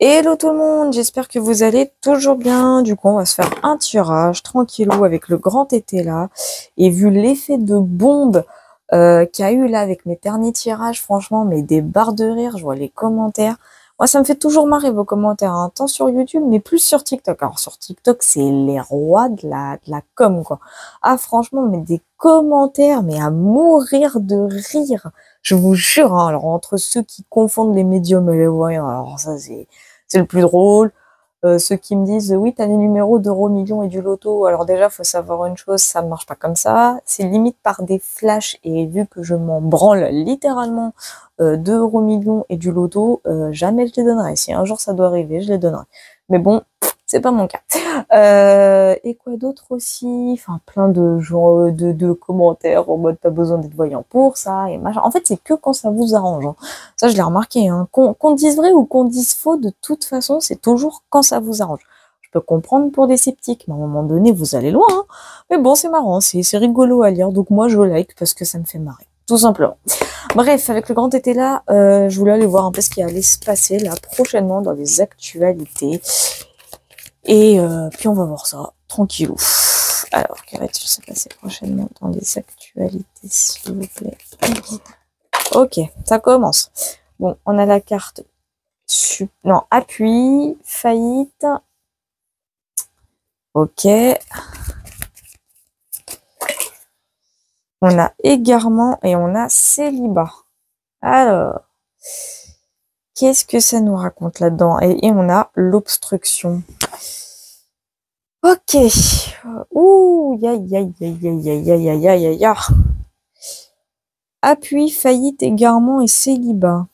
Hello tout le monde, j'espère que vous allez toujours bien. Du coup, on va se faire un tirage tranquillou avec le grand été là. Et vu l'effet de bombe qu'il y a eu là avec mes derniers tirages, franchement, mais des barres de rire, je vois les commentaires. Moi, ça me fait toujours marrer vos commentaires, hein, tant sur YouTube, mais plus sur TikTok. Alors sur TikTok, c'est les rois de la com, quoi. Ah, franchement, mais des commentaires, mais à mourir de rire. Je vous jure, hein, alors entre ceux qui confondent les médiums et les voyants, alors ça c'est le plus drôle. Ceux qui me disent oui, t'as les numéros d'Euro Million et du Loto. Alors déjà, faut savoir une chose, ça ne marche pas comme ça. C'est limite par des flashs et vu que je m'en branle littéralement de Euro Million et du Loto, jamais je les donnerai. Si un jour ça doit arriver, je les donnerai. Mais bon, c'est pas mon cas. Et quoi d'autre aussi? Enfin, plein de gens, de commentaires en mode pas besoin d'être voyant pour ça et machin. En fait, c'est que quand ça vous arrange, hein. Ça, je l'ai remarqué, hein. Qu'on dise vrai ou qu'on dise faux, de toute façon, c'est toujours quand ça vous arrange. Je peux comprendre pour des sceptiques, mais à un moment donné, vous allez loin, hein. Mais bon, c'est marrant, c'est rigolo à lire, donc moi, je like parce que ça me fait marrer. Tout simplement. Bref, avec le grand été là, je voulais aller voir un peu ce qui allait se passer là prochainement dans les actualités. Et puis on va voir ça, tranquillou. Alors, qu'arrête-tu se passer prochainement dans les actualités, s'il vous plaît. Ok, ça commence. Bon, on a la carte non, appui, faillite. Ok. On a égarement et on a célibat. Alors, qu'est-ce que ça nous raconte là-dedans? Et on a l'obstruction. Ok. Ouh, aïe, aïe, aïe, aïe, aïe, aïe, aïe, aïe, aïe, aïe. Appui, faillite, égarement et célibat.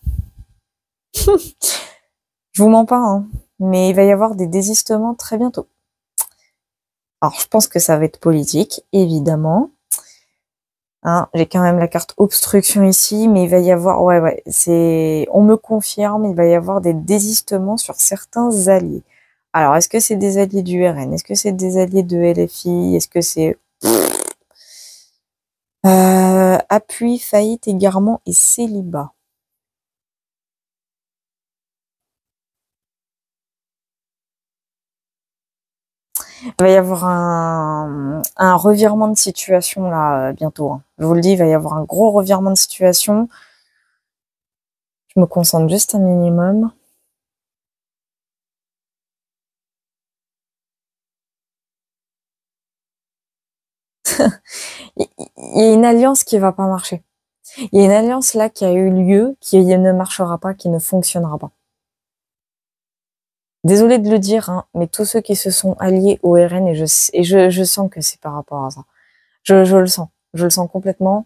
Je vous mens pas, hein, mais il va y avoir des désistements très bientôt. Alors, je pense que ça va être politique, évidemment. Hein, j'ai quand même la carte obstruction ici, mais il va y avoir, ouais, on me confirme, il va y avoir des désistements sur certains alliés. Alors, est-ce que c'est des alliés du RN? Est-ce que c'est des alliés de LFI? Est-ce que c'est appui, faillite, égarement et célibat? Il va y avoir un revirement de situation là bientôt, hein. Je vous le dis, il va y avoir un gros revirement de situation. Je me concentre juste un minimum. Il y a une alliance qui va pas marcher. Il y a une alliance là qui a eu lieu, qui ne marchera pas, qui ne fonctionnera pas. Désolée de le dire, hein, mais tous ceux qui se sont alliés au RN, et je sens que c'est par rapport à ça. Je le sens complètement.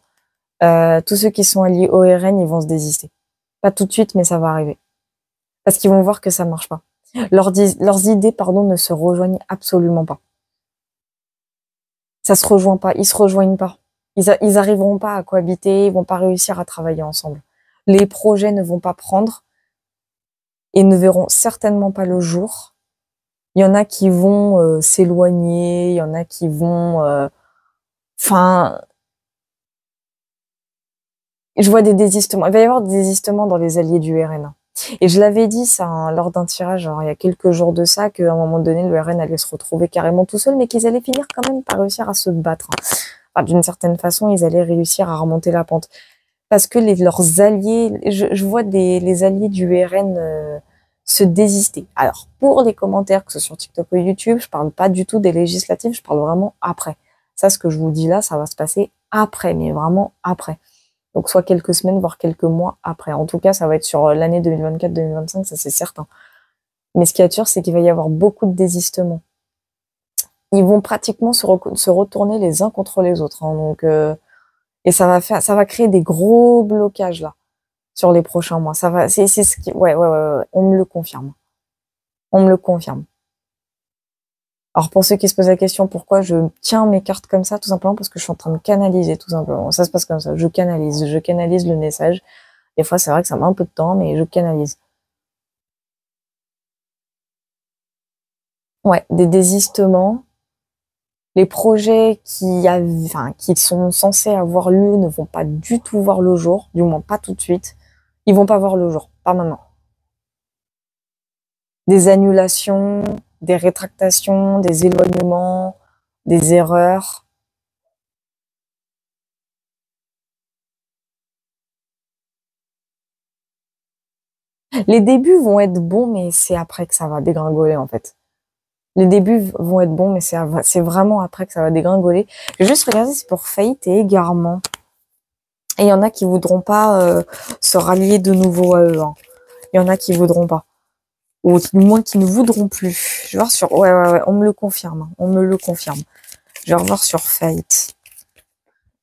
Tous ceux qui sont alliés au RN, ils vont se désister. Pas tout de suite, mais ça va arriver. Parce qu'ils vont voir que ça marche pas. Leurs idées, pardon, ne se rejoignent absolument pas. Ça se rejoint pas, ils se rejoignent pas. Ils arriveront pas à cohabiter, ils vont pas réussir à travailler ensemble. Les projets ne vont pas prendre et ne verront certainement pas le jour. Il y en a qui vont s'éloigner, il y en a qui vont... Enfin, je vois des désistements. Il va y avoir des désistements dans les alliés du RN. Et je l'avais dit ça, hein, lors d'un tirage, genre, il y a quelques jours de ça, qu'à un moment donné, le RN allait se retrouver carrément tout seul, mais qu'ils allaient finir quand même par réussir à se battre, hein. Enfin, d'une certaine façon, ils allaient réussir à remonter la pente. Parce que leurs alliés, je vois les alliés du RN se désister. Alors, pour les commentaires, que ce soit sur TikTok ou YouTube, je parle pas du tout des législatives, je parle vraiment après. Ça, ce que je vous dis là, ça va se passer après, mais vraiment après. Donc, soit quelques semaines, voire quelques mois après. En tout cas, ça va être sur l'année 2024-2025, ça c'est certain. Mais ce qui est sûr, c'est qu'il va y avoir beaucoup de désistements. Ils vont pratiquement se retourner les uns contre les autres, hein, donc... Et ça va créer des gros blocages là sur les prochains mois. Ça va, c'est ce qui, ouais, on me le confirme. On me le confirme. Alors pour ceux qui se posent la question pourquoi je tiens mes cartes comme ça, tout simplement parce que je suis en train de canaliser, tout simplement. Ça se passe comme ça. Je canalise le message. Des fois c'est vrai que ça met un peu de temps, mais je canalise. Ouais, des désistements. Les projets qui sont censés avoir lieu ne vont pas du tout voir le jour, du moins pas tout de suite. Ils vont pas voir le jour, pas maintenant. des annulations, des rétractations, des éloignements, des erreurs. Les débuts vont être bons, mais c'est après que ça va dégringoler en fait. Les débuts vont être bons, mais c'est vraiment après que ça va dégringoler. J'ai juste regardé, c'est pour faillite et égarement. Et il y en a qui voudront pas se rallier de nouveau à eux. Hein. Il y en a qui voudront pas. Ou du moins qui ne voudront plus. Je vais voir sur... Ouais, on me le confirme. Hein. On me le confirme. Je vais revoir sur faillite.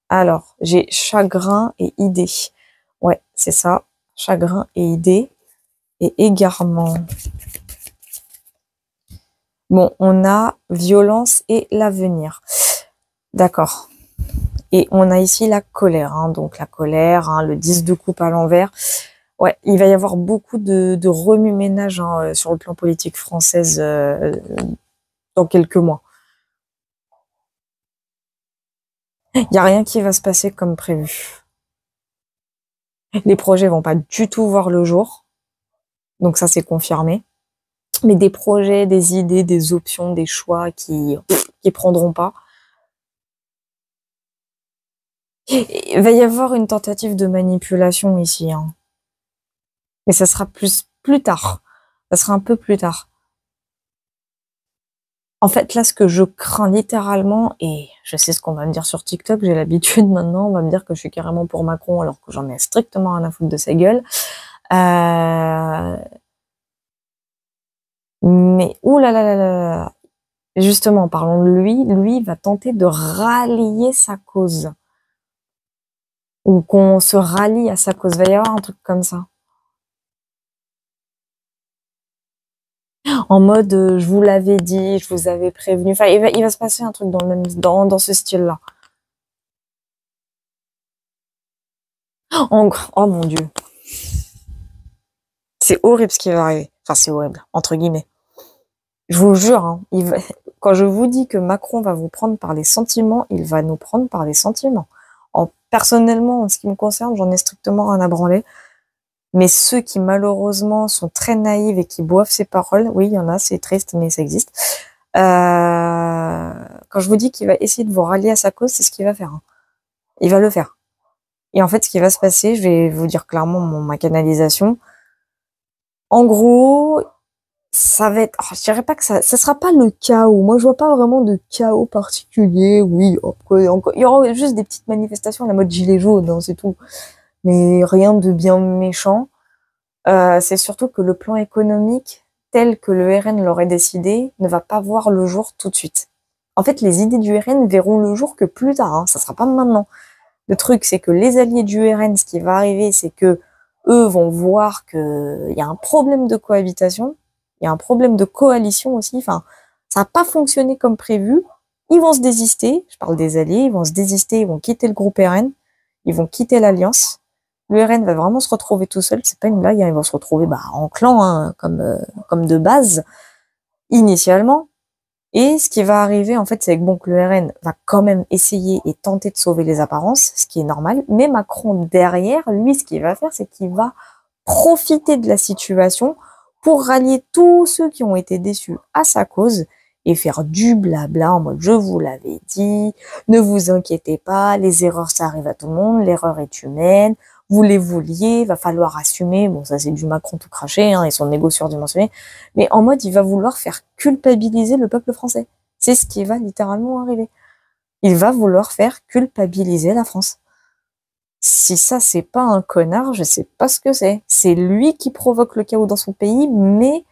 Alors, j'ai chagrin et idée. Ouais, c'est ça. Chagrin et idée. Et égarement. Bon, on a violence et l'avenir. D'accord. Et on a ici la colère. Hein, donc la colère, hein, le 10 de coupe à l'envers. Ouais, il va y avoir beaucoup de remue-ménage hein, sur le plan politique française dans quelques mois. Il n'y a rien qui va se passer comme prévu. Les projets vont pas du tout voir le jour. Donc ça, c'est confirmé. Mais des projets, des idées, des options, des choix qui prendront pas. Il va y avoir une tentative de manipulation ici. Hein. Mais ça sera plus tard. Ça sera un peu plus tard. En fait, là, ce que je crains littéralement, et je sais ce qu'on va me dire sur TikTok, j'ai l'habitude maintenant, on va me dire que je suis carrément pour Macron alors que j'en ai strictement rien à foutre de sa gueule. Mais, ouh là là là là, justement, parlons de lui, il va tenter de rallier sa cause. Ou qu'on se rallie à sa cause. Il va y avoir un truc comme ça. En mode, je vous l'avais dit, je vous avais prévenu. Enfin, il va se passer un truc dans le même, dans ce style-là. Oh mon Dieu. C'est horrible ce qui va arriver. Enfin, c'est horrible, entre guillemets. Je vous jure, hein, quand je vous dis que Macron va vous prendre par les sentiments, il va nous prendre par les sentiments. Personnellement, en ce qui me concerne, j'en ai strictement rien à branler. Mais ceux qui malheureusement sont très naïfs et qui boivent ces paroles, oui, il y en a, c'est triste, mais ça existe. Quand je vous dis qu'il va essayer de vous rallier à sa cause, c'est ce qu'il va faire. Hein. Il va le faire. Et en fait, ce qui va se passer, je vais vous dire clairement ma canalisation. En gros, ça va être, je dirais pas que ça sera pas le chaos. Moi, je vois pas vraiment de chaos particulier. Oui, encore, il y aura juste des petites manifestations à la mode gilet jaune, hein, c'est tout. Mais rien de bien méchant. C'est surtout que le plan économique, tel que le RN l'aurait décidé, ne va pas voir le jour tout de suite. En fait, les idées du RN verront le jour que plus tard. Hein, ça sera pas maintenant. Le truc, c'est que les alliés du RN, ce qui va arriver, c'est que eux vont voir qu'il y a un problème de cohabitation, il y a un problème de coalition aussi. Enfin, ça n'a pas fonctionné comme prévu. Ils vont se désister. Je parle des alliés. Ils vont se désister. Ils vont quitter le groupe RN. Ils vont quitter l'alliance. Le RN va vraiment se retrouver tout seul. C'est pas une blague. Hein, ils vont se retrouver en clan, hein, comme de base initialement. Et ce qui va arriver, en fait, c'est que bon, que le RN va quand même essayer et tenter de sauver les apparences, ce qui est normal. Mais Macron, derrière, lui, ce qu'il va faire, c'est qu'il va profiter de la situation pour rallier tous ceux qui ont été déçus à sa cause et faire du blabla en mode je vous l'avais dit, ne vous inquiétez pas, les erreurs ça arrive à tout le monde, l'erreur est humaine, vous les vouliez, va falloir assumer, bon ça c'est du Macron tout craché hein, et son égo surdimensionné, mais en mode il va vouloir faire culpabiliser le peuple français. C'est ce qui va littéralement arriver. Il va vouloir faire culpabiliser la France. Si ça, c'est pas un connard, je sais pas ce que c'est. C'est lui qui provoque le chaos dans son pays, mais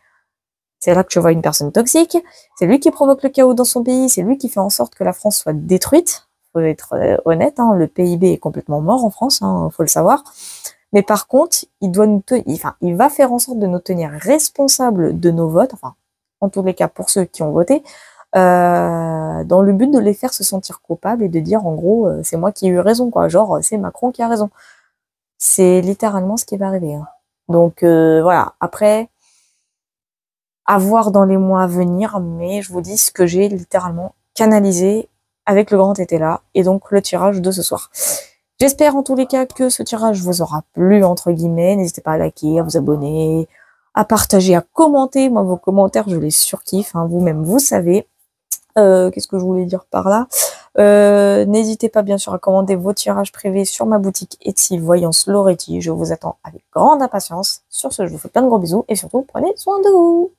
c'est là que je vois une personne toxique. C'est lui qui provoque le chaos dans son pays, c'est lui qui fait en sorte que la France soit détruite. Faut être honnête, hein, le PIB est complètement mort en France, hein, faut le savoir. Mais par contre, il va faire en sorte de nous tenir responsables de nos votes, enfin, en tous les cas pour ceux qui ont voté, dans le but de les faire se sentir coupables et de dire en gros c'est moi qui ai eu raison quoi, genre c'est Macron qui a raison. C'est littéralement ce qui va arriver. Hein. Donc voilà, après à voir dans les mois à venir, mais je vous dis ce que j'ai littéralement canalisé avec le grand été là et donc le tirage de ce soir. J'espère en tous les cas que ce tirage vous aura plu entre guillemets, n'hésitez pas à liker, à vous abonner, à partager, à commenter. Moi, vos commentaires, je les surkiffe, hein, vous-même, vous savez. Qu'est-ce que je voulais dire par là? N'hésitez pas, bien sûr, à commander vos tirages privés sur ma boutique Etsy Voyance Loretti. Je vous attends avec grande impatience. Sur ce, je vous fais plein de gros bisous et surtout, prenez soin de vous.